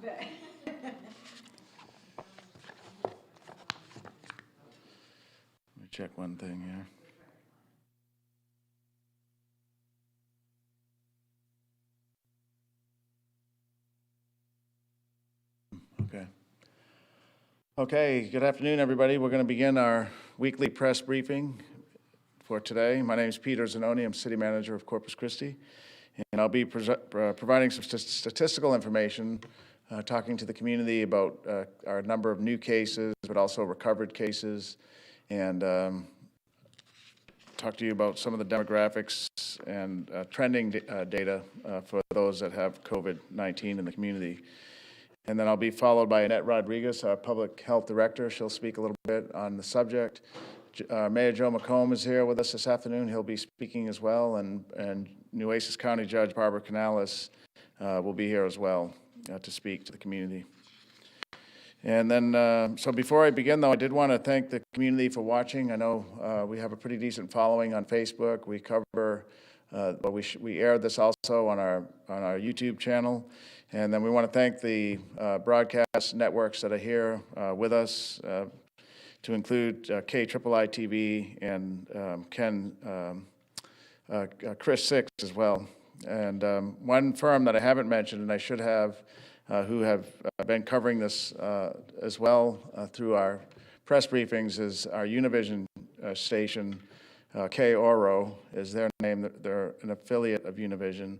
Let me check one thing here. Okay, good afternoon, everybody. We're going to begin our weekly press briefing for today. My name is Peter Zanoni. I'm City Manager of Corpus Christi, and I'll be providing some statistical information, talking to the community about our number of new cases, but also recovered cases, and talk to you about some of the demographics and trending data for those that have COVID-19 in the community. And then I'll be followed by Annette Rodriguez, our Public Health Director. She'll speak a little bit on the subject. Mayor Joe McComb is here with us this afternoon. He'll be speaking as well. And Nueces County Judge Barbara Canales will be here as well to speak to the community. And then, so before I begin, though, I did want to thank the community for watching. I know we have a pretty decent following on Facebook. We cover, but we aired this also on our YouTube channel. And then we want to thank the broadcast networks that are here with us, to include KIII TV and Chris Six as well. And one firm that I haven't mentioned, and I should have, who have been covering this as well through our press briefings, is our Univision station. KORO is their name. They're an affiliate of Univision.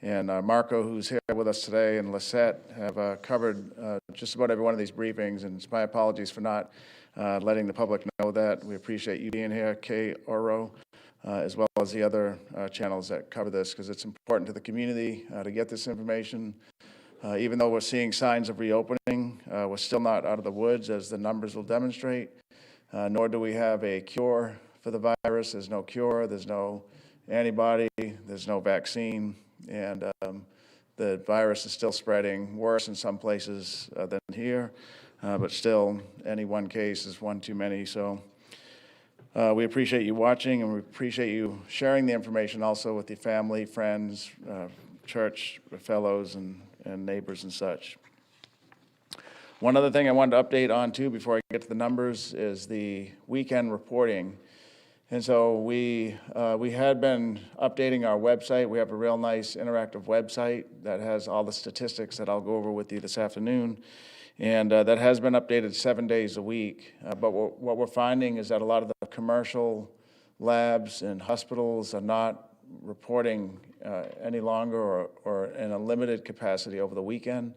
And Marco, who's here with us today, and Lisette have covered just about every one of these briefings, and it's my apologies for not letting the public know that. We appreciate you being here, KORO, as well as the other channels that cover this, because it's important to the community to get this information. Even though we're seeing signs of reopening, we're still not out of the woods, as the numbers will demonstrate, nor do we have a cure for the virus. There's no cure, there's no antibody, there's no vaccine. And the virus is still spreading worse in some places than here, but still, any one case is one too many. So we appreciate you watching, and we appreciate you sharing the information also with your family, friends, church fellows, and neighbors and such. One other thing I wanted to update on too before I get to the numbers is the weekend reporting. And so we had been updating our website. We have a real nice interactive website that has all the statistics that I'll go over with you this afternoon. And that has been updated 7 days a week. But what we're finding is that a lot of the commercial labs and hospitals are not reporting any longer, or in a limited capacity over the weekend.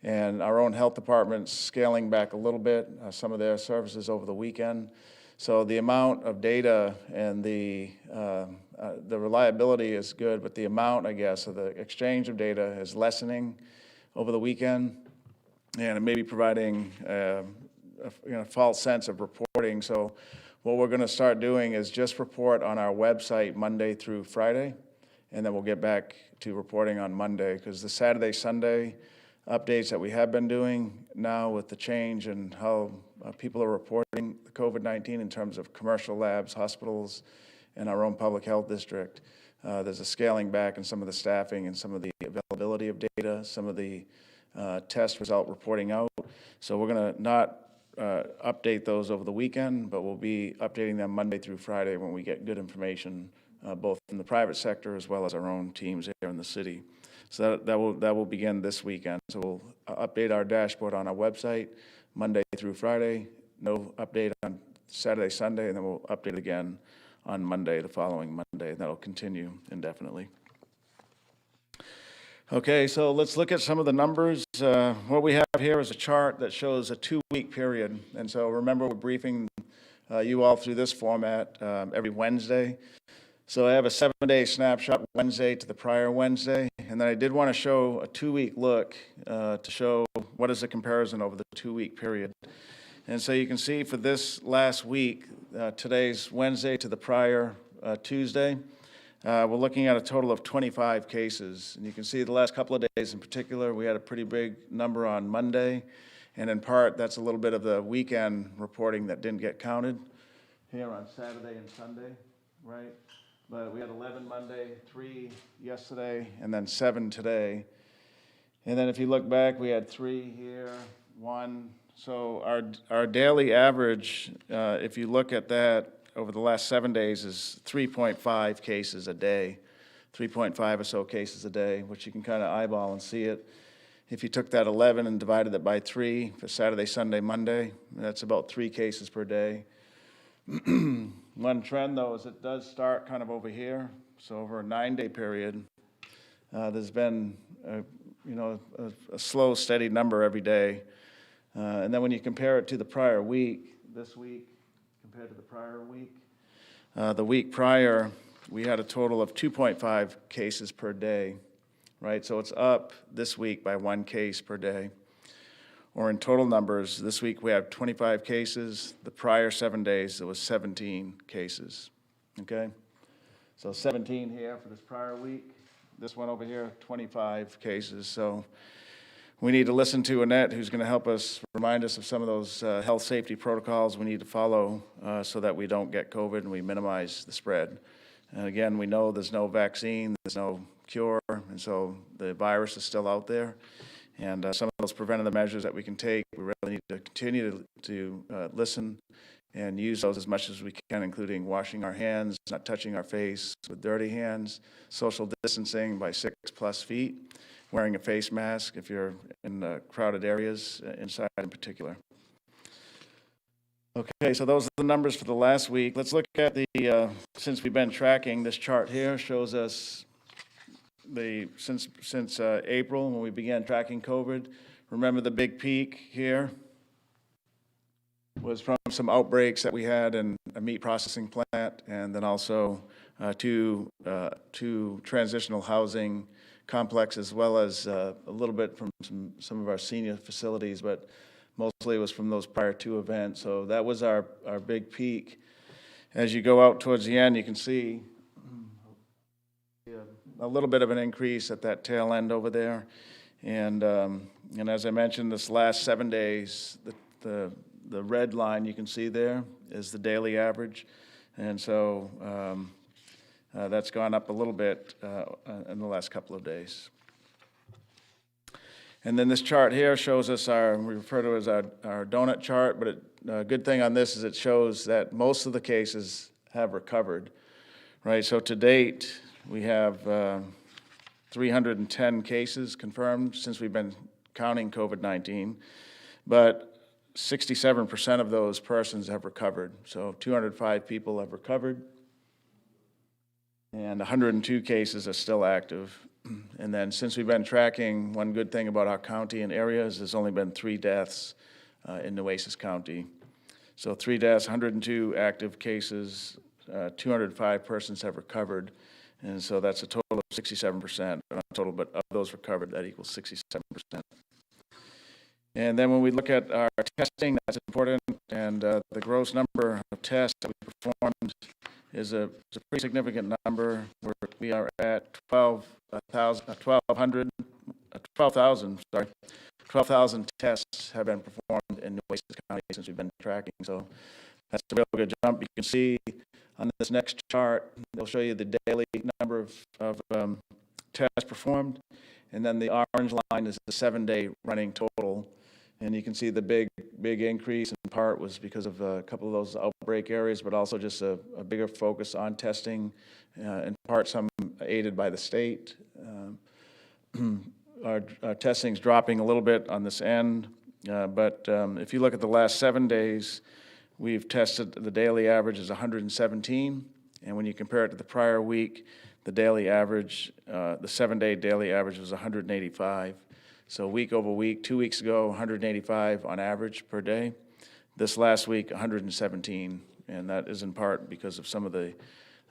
And our own health department's scaling back a little bit, some of their services over the weekend. So the amount of data and the reliability is good, but the amount, I guess, of the exchange of data is lessening over the weekend, and it may be providing a false sense of reporting. So what we're going to start doing is just report on our website Monday through Friday, and then we'll get back to reporting on Monday, because the Saturday, Sunday updates that we have been doing now with the change in how people are reporting the COVID-19 in terms of commercial labs, hospitals, and our own public health district. There's a scaling back in some of the staffing and some of the availability of data, some of the test result reporting out. So we're going to not update those over the weekend, but we'll be updating them Monday through Friday when we get good information, both in the private sector as well as our own teams here in the city. So that will begin this weekend. So we'll update our dashboard on our website Monday through Friday, no update on Saturday, Sunday, and then we'll update again on Monday, the following Monday. That'll continue indefinitely. Okay, so let's look at some of the numbers. What we have here is a chart that shows a 2-week period. And so remember, we're briefing you all through this format every Wednesday. So I have a 7-day snapshot Wednesday to the prior Wednesday. And then I did want to show a 2-week look to show what is the comparison over the 2-week period. And so you can see for this last week, today's Wednesday to the prior Tuesday, we're looking at a total of 25 cases. And you can see the last couple of days in particular, we had a pretty big number on Monday. And in part, that's a little bit of the weekend reporting that didn't get counted here on Saturday and Sunday, right? But we had 11 Monday, 3 yesterday, and then 7 today. And then if you look back, we had 3 here, 1. So our daily average, if you look at that over the last 7 days, is 3.5 cases a day, 3.5 or so cases a day, which you can kind of eyeball and see it. If you took that 11 and divided it by 3 for Saturday, Sunday, Monday, that's about 3 cases per day. One trend, though, is it does start kind of over here. So over a 9-day period, there's been a slow, steady number every day. And then when you compare it to the prior week, this week compared to the prior week, the week prior, we had a total of 2.5 cases per day, right? So it's up this week by 1 case per day. Or in total numbers, this week we have 25 cases. The prior 7 days, it was 17 cases, okay? So 17 here for this prior week. This one over here, 25 cases. So we need to listen to Annette, who's going to help us remind us of some of those health safety protocols we need to follow so that we don't get COVID and we minimize the spread. And again, we know there's no vaccine, there's no cure, and so the virus is still out there. And some of those preventative measures that we can take, we really need to continue to listen and use those as much as we can, including washing our hands, not touching our face with dirty hands, social distancing by 6+ feet, wearing a face mask if you're in crowded areas, inside in particular. Okay, so those are the numbers for the last week. Let's look at the, since we've been tracking, this chart here shows us since April when we began tracking COVID. Remember the big peak here was from some outbreaks that we had in a meat processing plant, and then also two transitional housing complexes, as well as a little bit from some of our senior facilities, but mostly it was from those prior 2 events. So that was our big peak. As you go out towards the end, you can see a little bit of an increase at that tail end over there. And as I mentioned, this last 7 days, the red line you can see there is the daily average. And so that's gone up a little bit in the last couple of days. And then this chart here shows us we refer to it as our donut chart, but a good thing on this is it shows that most of the cases have recovered, right? So to date, we have 310 cases confirmed since we've been counting COVID-19, but 67% of those persons have recovered. So 205 people have recovered, and 102 cases are still active. And then since we've been tracking, one good thing about our county and area is there's only been 3 deaths in Nueces County. So 3 deaths, 102 active cases, 205 persons have recovered. And so that's a total of 67%, not total, but of those recovered, that equals 67%. And then when we look at our testing, that's important, and the gross number of tests that we performed is a pretty significant number. We are at 12,000 tests have been performed in Nueces County since we've been tracking. So that's a real good jump. You can see on this next chart, they'll show you the daily number of tests performed, and then the orange line is the 7-day running total. And you can see the big increase in part was because of a couple of those outbreak areas, but also just a bigger focus on testing, in part some aided by the state. Our testing's dropping a little bit on this end, but if you look at the last 7 days, we've tested, the daily average is 117, and when you compare it to the prior week, the daily average, the 7-day daily average was 185. So week over week, 2 weeks ago, 185 on average per day. This last week, 117, and that is in part because of some of the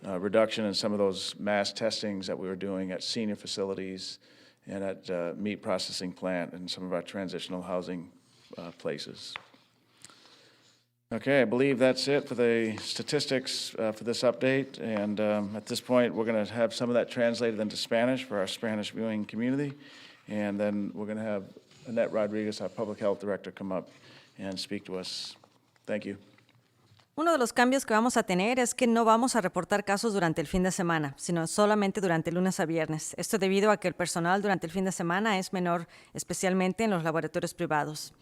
reduction in some of those mass testings that we were doing at senior facilities and at meat processing plant and some of our transitional housing places. Okay, I believe that's it for the statistics for this update, and at this point, we're going to have some of that translated into Spanish for our Spanish viewing community. And then we're going to have Annette Rodriguez, our Public Health Director, come up and speak to us. Thank you. Uno de los cambios que vamos a tener es que no vamos a reportar casos durante el fin de semana, sino solamente durante lunes a viernes. Esto debido a que el personal durante el fin de semana es menor, especialmente en los laboratorios privados.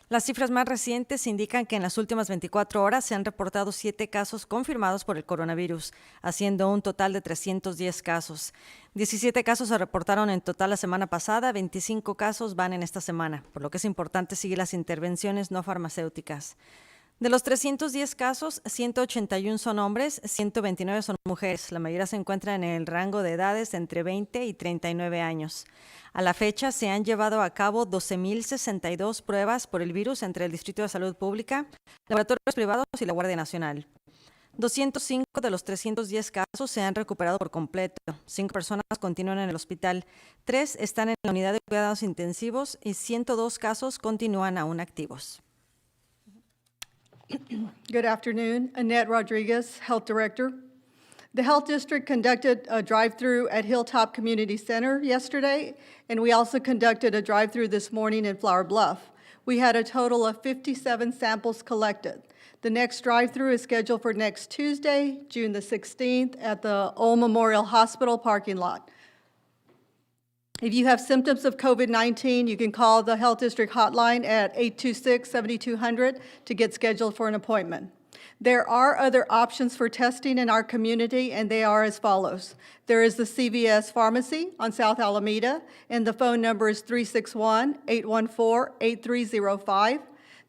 Las cifras más recientes indican que en las últimas 24 horas se han reportado 7 casos confirmados por el coronavirus, haciendo un total de 310 casos. 17 casos se reportaron en total la semana pasada, 25 casos van en esta semana, por lo que es importante seguir las intervenciones no farmacéuticas. De los 310 casos, 181 son hombres, 129 son mujeres. La mayoría se encuentran en el rango de edades entre 20 y 39 años. A la fecha, se han llevado a cabo 12.062 pruebas por el virus entre el Distrito de Salud Pública, laboratorios privados y la Guardia Nacional. 205 de los 310 casos se han recuperado por completo. 5 personas continúan en el hospital, 3 están en la unidad de cuidados intensivos y 102 casos continúan aún activos. Good afternoon. Annette Rodriguez, Health Director. The Health District conducted a drive-through at Hilltop Community Center yesterday, and we also conducted a drive-through this morning in Flower Bluff. We had a total of 57 samples collected. The next drive-through is scheduled for next Tuesday, June the 16th, at the Old Memorial Hospital parking lot. If you have symptoms of COVID-19, you can call the Health District hotline at 826-7200 to get scheduled for an appointment. There are other options for testing in our community, and they are as follows. There is the CVS Pharmacy on South Alameda, and the phone number is 361-814-8305.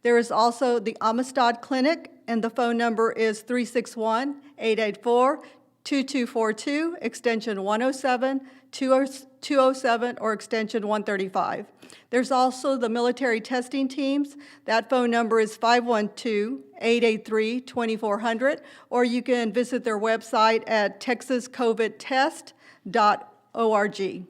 There is also the Amistad Clinic, and the phone number is 361-884-2242, extension 107, 207, or extension 135. There's also the military testing teams. That phone number is 512-883-2400, or you can visit their website at texascovidtest.org.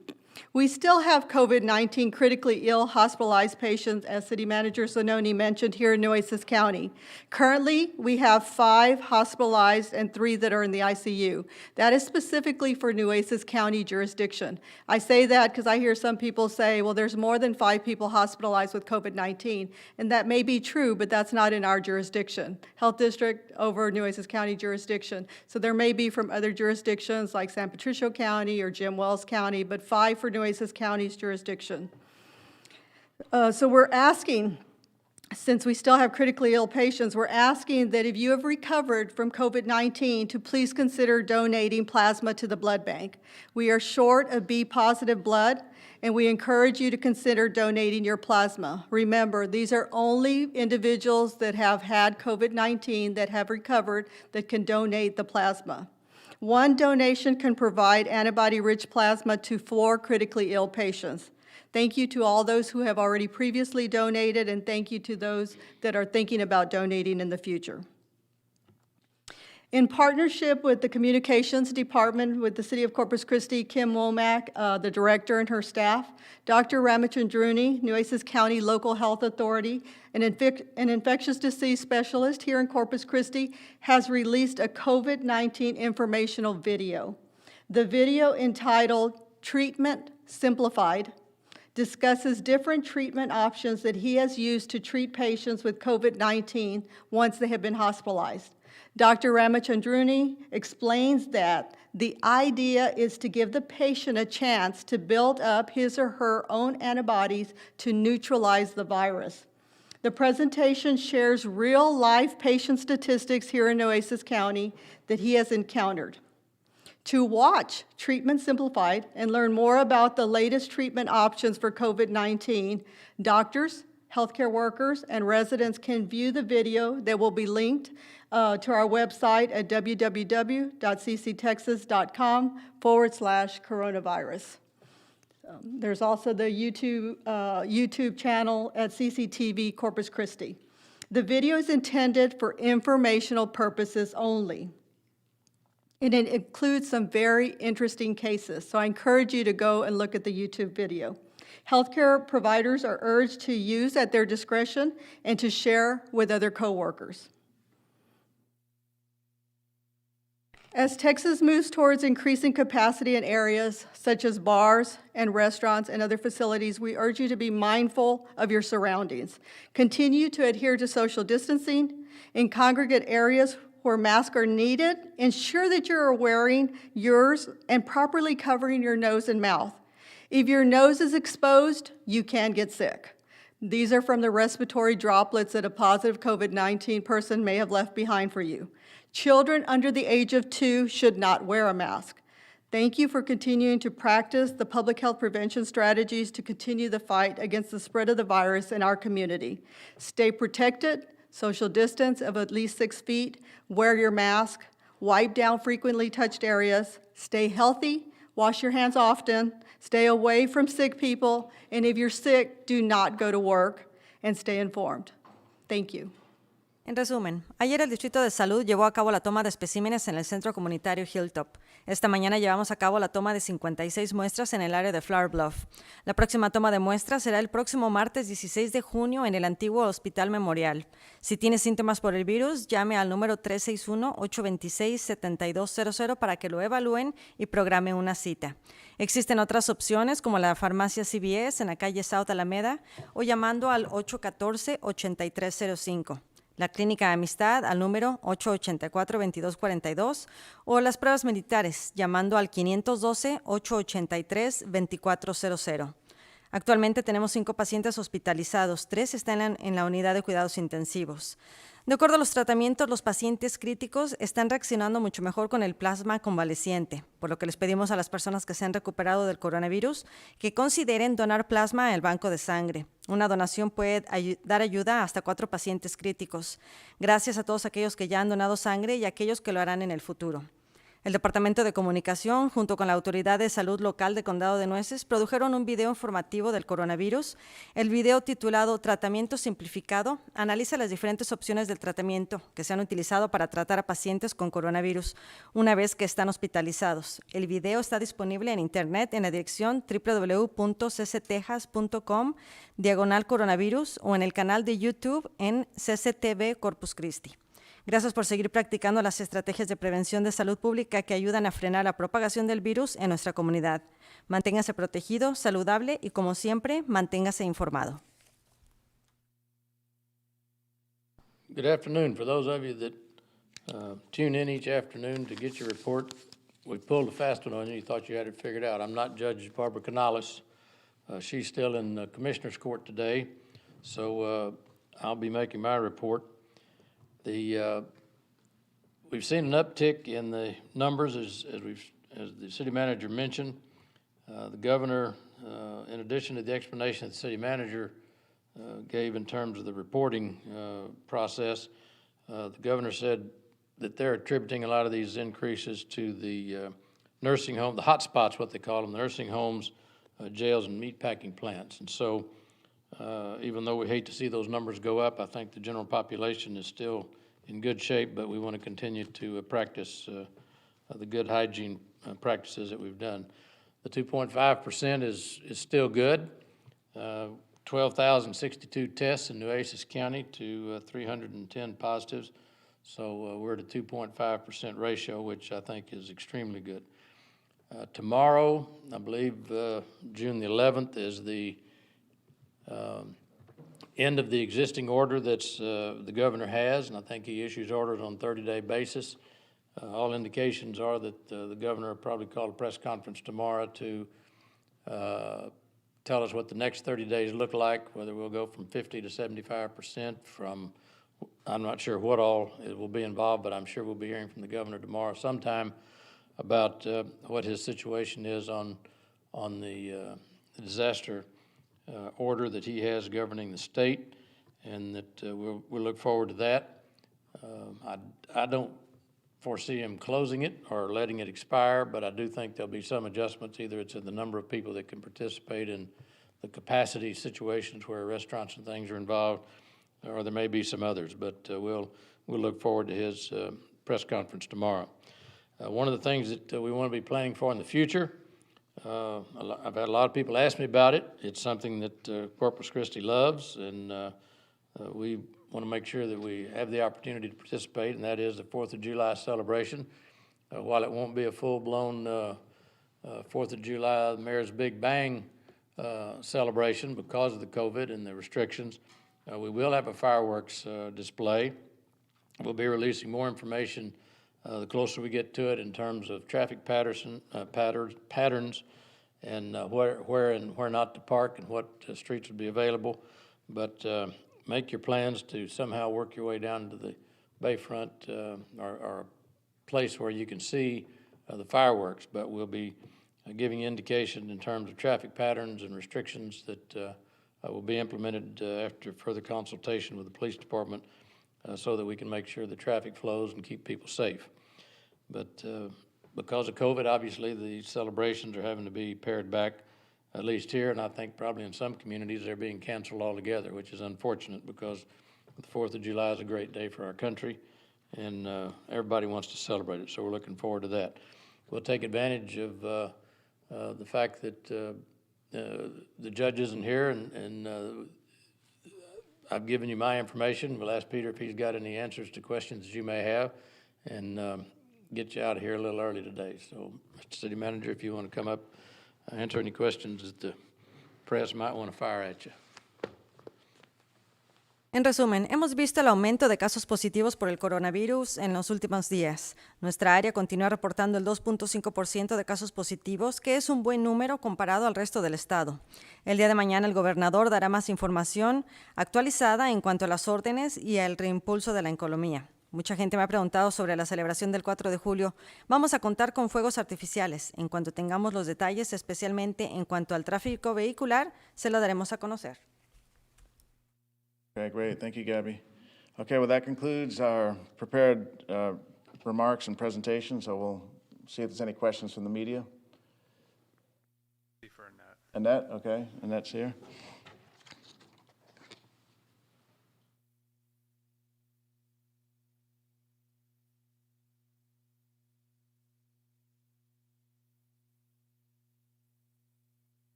We still have COVID-19 critically ill hospitalized patients, as City Manager Zanoni mentioned, here in Nueces County. Currently, we have 5 hospitalized and 3 that are in the ICU. That is specifically for Nueces County jurisdiction. I say that because I hear some people say, well, there's more than 5 people hospitalized with COVID-19, and that may be true, but that's not in our jurisdiction. Health District over Nueces County jurisdiction. So there may be from other jurisdictions like San Patricio County or Jim Wells County, but 5 for Nueces County's jurisdiction. So we're asking, since we still have critically ill patients, we're asking that if you have recovered from COVID-19 to please consider donating plasma to the blood bank. We are short of B-positive blood, and we encourage you to consider donating your plasma. Remember, these are only individuals that have had COVID-19 that have recovered that can donate the plasma. 1 donation can provide antibody-rich plasma to 4 critically ill patients. Thank you to all those who have already previously donated, and thank you to those that are thinking about donating in the future. In partnership with the Communications Department with the City of Corpus Christi, Kim Womack, the director, and her staff, Dr. Ramachandruni, Nueces County Local Health Authority, an infectious disease specialist here in Corpus Christi, has released a COVID-19 informational video. The video, entitled Treatment Simplified, discusses different treatment options that he has used to treat patients with COVID-19 once they have been hospitalized. Dr. Ramachandruni explains that the idea is to give the patient a chance to build up his or her own antibodies to neutralize the virus. The presentation shares real-life patient statistics here in Nueces County that he has encountered. To watch Treatment Simplified and learn more about the latest treatment options for COVID-19, doctors, healthcare workers, and residents can view the video that will be linked to our website at www.cctexas.com/coronavirus. There's also the YouTube channel at CCTV Corpus Christi. The video is intended for informational purposes only. And it includes some very interesting cases, so I encourage you to go and look at the YouTube video. Healthcare providers are urged to use at their discretion and to share with other coworkers. As Texas moves towards increasing capacity in areas such as bars and restaurants and other facilities, we urge you to be mindful of your surroundings. Continue to adhere to social distancing. In congregate areas where masks are needed, ensure that you're wearing yours and properly covering your nose and mouth. If your nose is exposed, you can get sick. These are from the respiratory droplets that a positive COVID-19 person may have left behind for you. Children under the age of 2 should not wear a mask. Thank you for continuing to practice the public health prevention strategies to continue the fight against the spread of the virus in our community. Stay protected, social distance of at least 6 feet, wear your mask, wipe down frequently touched areas, stay healthy, wash your hands often, stay away from sick people, and if you're sick, do not go to work, and stay informed. Thank you. En resumen, ayer el Distrito de Salud llevó a cabo la toma de especímenes en el centro comunitario Hilltop. Esta mañana llevamos a cabo la toma de 56 muestras en el área de Flower Bluff. La próxima toma de muestras será el próximo martes 16 de junio en el antiguo Hospital Memorial. Si tiene síntomas por el virus, llame al número 361-826-7200 para que lo evalúen y programe una cita. Existen otras opciones como la farmacia CVS en la calle South Alameda o llamando al 814-8305. La Clínica Amistad al número 884-2242 o las pruebas militares llamando al 512-883-2400. Actualmente tenemos 5 pacientes hospitalizados, 3 están en la unidad de cuidados intensivos. De acuerdo a los tratamientos, los pacientes críticos están reaccionando mucho mejor con el plasma convaleciente, por lo que les pedimos a las personas que se han recuperado del coronavirus que consideren donar plasma al banco de sangre. Una donación puede dar ayuda a hasta 4 pacientes críticos. Gracias a todos aquellos que ya han donado sangre y a aquellos que lo harán en el futuro. El Departamento de Comunicación, junto con la Autoridad de Salud Local de Condado de Nueces, produjeron un video informativo del coronavirus. El video titulado Tratamiento Simplificado analiza las diferentes opciones del tratamiento que se han utilizado para tratar a pacientes con coronavirus una vez que están hospitalizados. El video está disponible en Internet en la dirección www.cctexas.com/coronavirus o en el canal de YouTube en CCTV Corpus Christi. Gracias por seguir practicando las estrategias de prevención de salud pública que ayudan a frenar la propagación del virus en nuestra comunidad. Manténgase protegido, saludable y, como siempre, manténgase informado. Good afternoon. For those of you that tune in each afternoon to get your report, we pulled a fast one on you. You thought you had it figured out. I'm not Judge Barbara Canales. She's still in the Commissioner's Court today, so I'll be making my report. We've seen an uptick in the numbers as the city manager mentioned. The governor, in addition to the explanation that the city manager gave in terms of the reporting process, the governor said that they're attributing a lot of these increases to the nursing home, the hot spots, what they call them, the nursing homes, jails, and meatpacking plants. And so even though we hate to see those numbers go up, I think the general population is still in good shape, but we want to continue to practice the good hygiene practices that we've done. The 2.5% is still good. 12,062 tests in Nueces County to 310 positives. So we're at a 2.5% ratio, which I think is extremely good. Tomorrow, I believe June the 11th, is the end of the existing order that's the governor has, and I think he issues orders on a 30-day basis. All indications are that the governor will probably call a press conference tomorrow to tell us what the next 30 days look like, whether we'll go from 50 to 75% from, I'm not sure what all it will be involved, but I'm sure we'll be hearing from the governor tomorrow sometime about what his situation is on the disaster order that he has governing the state, and that we'll look forward to that. I don't foresee him closing it or letting it expire, but I do think there'll be some adjustments. Either it's in the number of people that can participate in the capacity situations where restaurants and things are involved, or there may be some others, but we'll look forward to his press conference tomorrow. One of the things that we want to be planning for in the future, I've had a lot of people ask me about it. It's something that Corpus Christi loves, and we want to make sure that we have the opportunity to participate, and that is the 4th of July celebration. While it won't be a full-blown 4th of July, the Mayor's Big Bang celebration because of the COVID and the restrictions, we will have a fireworks display. We'll be releasing more information the closer we get to it in terms of traffic patterns and where and where not to park and what streets will be available. But make your plans to somehow work your way down to the bayfront or a place where you can see the fireworks. But we'll be giving indication in terms of traffic patterns and restrictions that will be implemented after further consultation with the police department so that we can make sure the traffic flows and keep people safe. But because of COVID, obviously, the celebrations are having to be pared back, at least here, and I think probably in some communities they're being canceled altogether, which is unfortunate because the 4th of July is a great day for our country, and everybody wants to celebrate it, so we're looking forward to that. We'll take advantage of the fact that the judge isn't here, and I've given you my information. We'll ask Peter if he's got any answers to questions that you may have, and get you out of here a little early today. So, Mr. City Manager, if you want to come up, answer any questions that the press might want to fire at you. En resumen, hemos visto el aumento de casos positivos por el coronavirus en los últimos días. Nuestra área continúa reportando el 2.5% de casos positivos, que es un buen número comparado al resto del estado. El día de mañana el gobernador dará más información actualizada en cuanto a las órdenes y al reimpulso de la economía. Mucha gente me ha preguntado sobre la celebración del 4 de julio. Vamos a contar con fuegos artificiales. En cuanto tengamos los detalles, especialmente en cuanto al tráfico vehicular, se lo daremos a conocer. Okay, great. Thank you, Gabby. Okay, well, that concludes our prepared remarks and presentation, so we'll see if there's any questions from the media. For Annette. Annette, okay. Annette's here.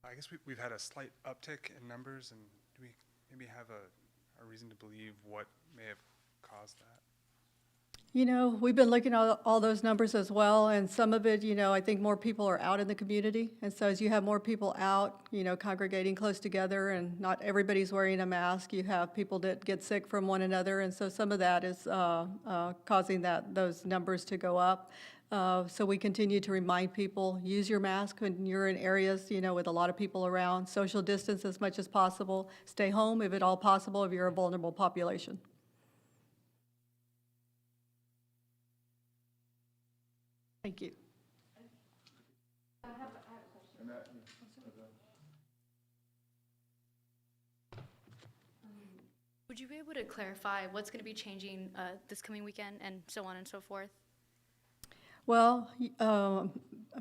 I guess we've had a slight uptick in numbers, and do we maybe have a reason to believe what may have caused that? You know, we've been looking at all those numbers as well, and some of it, you know, I think more people are out in the community. And so as you have more people out, you know, congregating close together and not everybody's wearing a mask, you have people that get sick from one another. And so some of that is causing those numbers to go up. So we continue to remind people, use your mask when you're in areas, you know, with a lot of people around, social distance as much as possible, stay home if at all possible if you're a vulnerable population. Thank you. Would you be able to clarify what's going to be changing this coming weekend and so on and so forth? Well,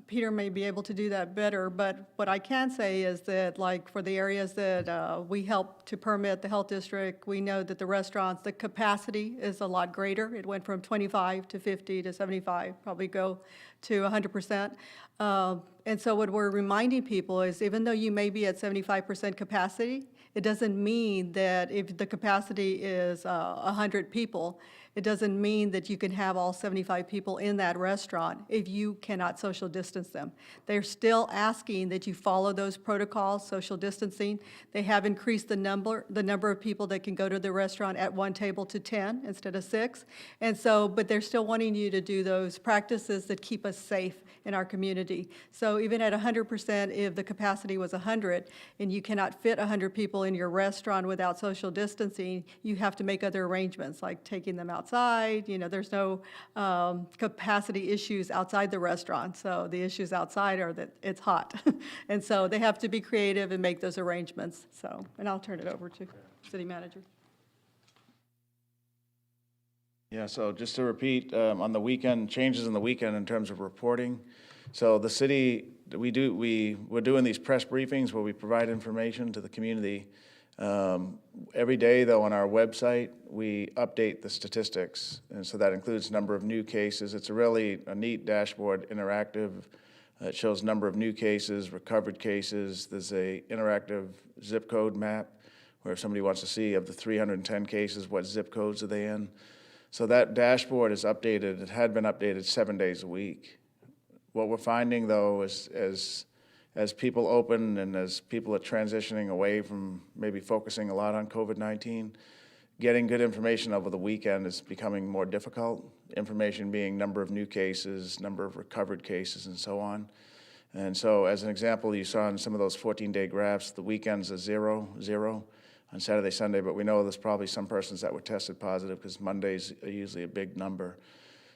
Peter may be able to do that better, but what I can say is that, like, for the areas that we help to permit the health district, we know that the restaurants, the capacity is a lot greater. It went from 25 to 50 to 75, probably go to 100%. And so what we're reminding people is even though you may be at 75% capacity, it doesn't mean that if the capacity is 100 people, it doesn't mean that you can have all 75 people in that restaurant if you cannot social distance them. They're still asking that you follow those protocols, social distancing. They have increased the number of people that can go to the restaurant at one table to 10 instead of 6. And so, but they're still wanting you to do those practices that keep us safe in our community. So even at 100%, if the capacity was 100 and you cannot fit 100 people in your restaurant without social distancing, you have to make other arrangements, like taking them outside. You know, there's no capacity issues outside the restaurant. So the issues outside are that it's hot. And so they have to be creative and make those arrangements. So, and I'll turn it over to City Manager. Yeah, so just to repeat, on the weekend, changes in the weekend in terms of reporting. So the city, we're doing these press briefings where we provide information to the community. Every day, though, on our website, we update the statistics, and so that includes number of new cases. It's a neat dashboard, interactive. It shows number of new cases, recovered cases. There's a interactive zip code map where if somebody wants to see of the 310 cases, what zip codes are they in. So that dashboard is updated. It had been updated 7 days a week. What we're finding, though, is as people open and as people are transitioning away from maybe focusing a lot on COVID-19, getting good information over the weekend is becoming more difficult. Information being number of new cases, number of recovered cases, and so on. And so as an example, you saw in some of those 14-day graphs, the weekends are 0, 0 on Saturday, Sunday, but we know there's probably some persons that were tested positive because Mondays are usually a big number.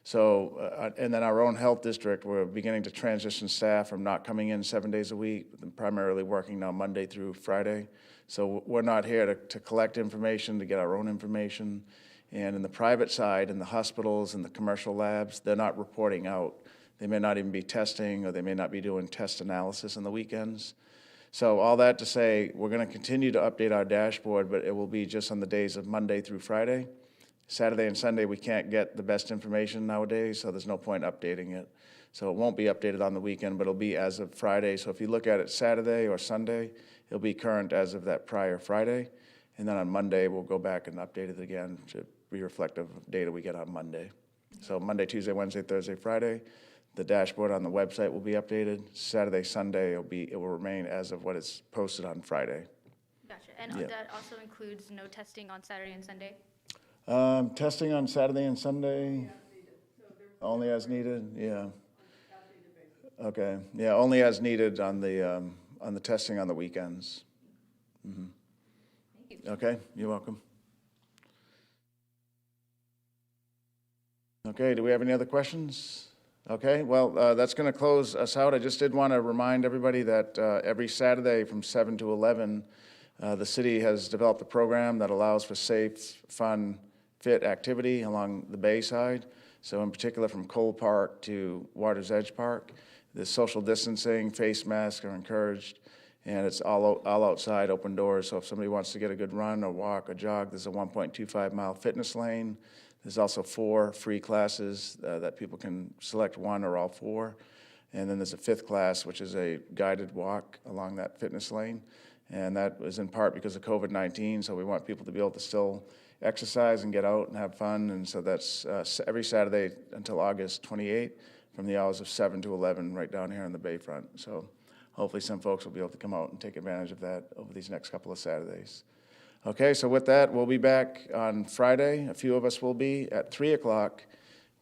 So, and then our own health district, we're beginning to transition staff from not coming in 7 days a week, primarily working now Monday through Friday. So we're not here to collect information, to get our own information. And in the private side, in the hospitals and the commercial labs, they're not reporting out. They may not even be testing, or they may not be doing test analysis on the weekends. So all that to say, we're going to continue to update our dashboard, but it will be just on the days of Monday through Friday. Saturday and Sunday, we can't get the best information nowadays, so there's no point updating it. So it won't be updated on the weekend, but it'll be as of Friday. So if you look at it Saturday or Sunday, it'll be current as of that prior Friday. And then on Monday, we'll go back and update it again to be reflective of data we get on Monday. So Monday, Tuesday, Wednesday, Thursday, Friday, the dashboard on the website will be updated. Saturday, Sunday, it will remain as of what is posted on Friday. Gotcha. And Yeah. that also includes no testing on Saturday and Sunday? Testing on Saturday and Sunday? Only as needed, yeah. Okay, yeah, only as needed on the testing on the weekends. Mhm. Thank you. Okay, you're welcome. Okay, do we have any other questions? Okay, well, that's going to close us out. I just did want to remind everybody that every Saturday from 7 to 11, the city has developed a program that allows for safe, fun, fit activity along the bay side. So in particular from Cole Park to Water's Edge Park, the social distancing, face masks are encouraged, and it's all outside, open doors. So if somebody wants to get a good run or walk or jog, there's a 1.25-mile fitness lane. There's also 4 free classes that people can select one or all 4. And then there's a 5th class, which is a guided walk along that fitness lane. And that was in part because of COVID-19, so we want people to be able to still exercise and get out and have fun. And so that's every Saturday until August 28th from the hours of 7 to 11 right down here on the bayfront. So hopefully some folks will be able to come out and take advantage of that over these next couple of Saturdays. Okay, so with that, we'll be back on Friday. A few of us will be at 3 o'clock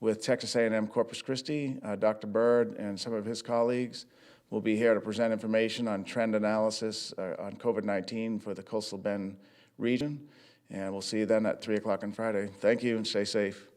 with Texas A&M Corpus Christi. Dr. Bird and some of his colleagues will be here to present information on trend analysis on COVID-19 for the Coastal Bend region. And we'll see you then at 3 o'clock on Friday. Thank you and stay safe.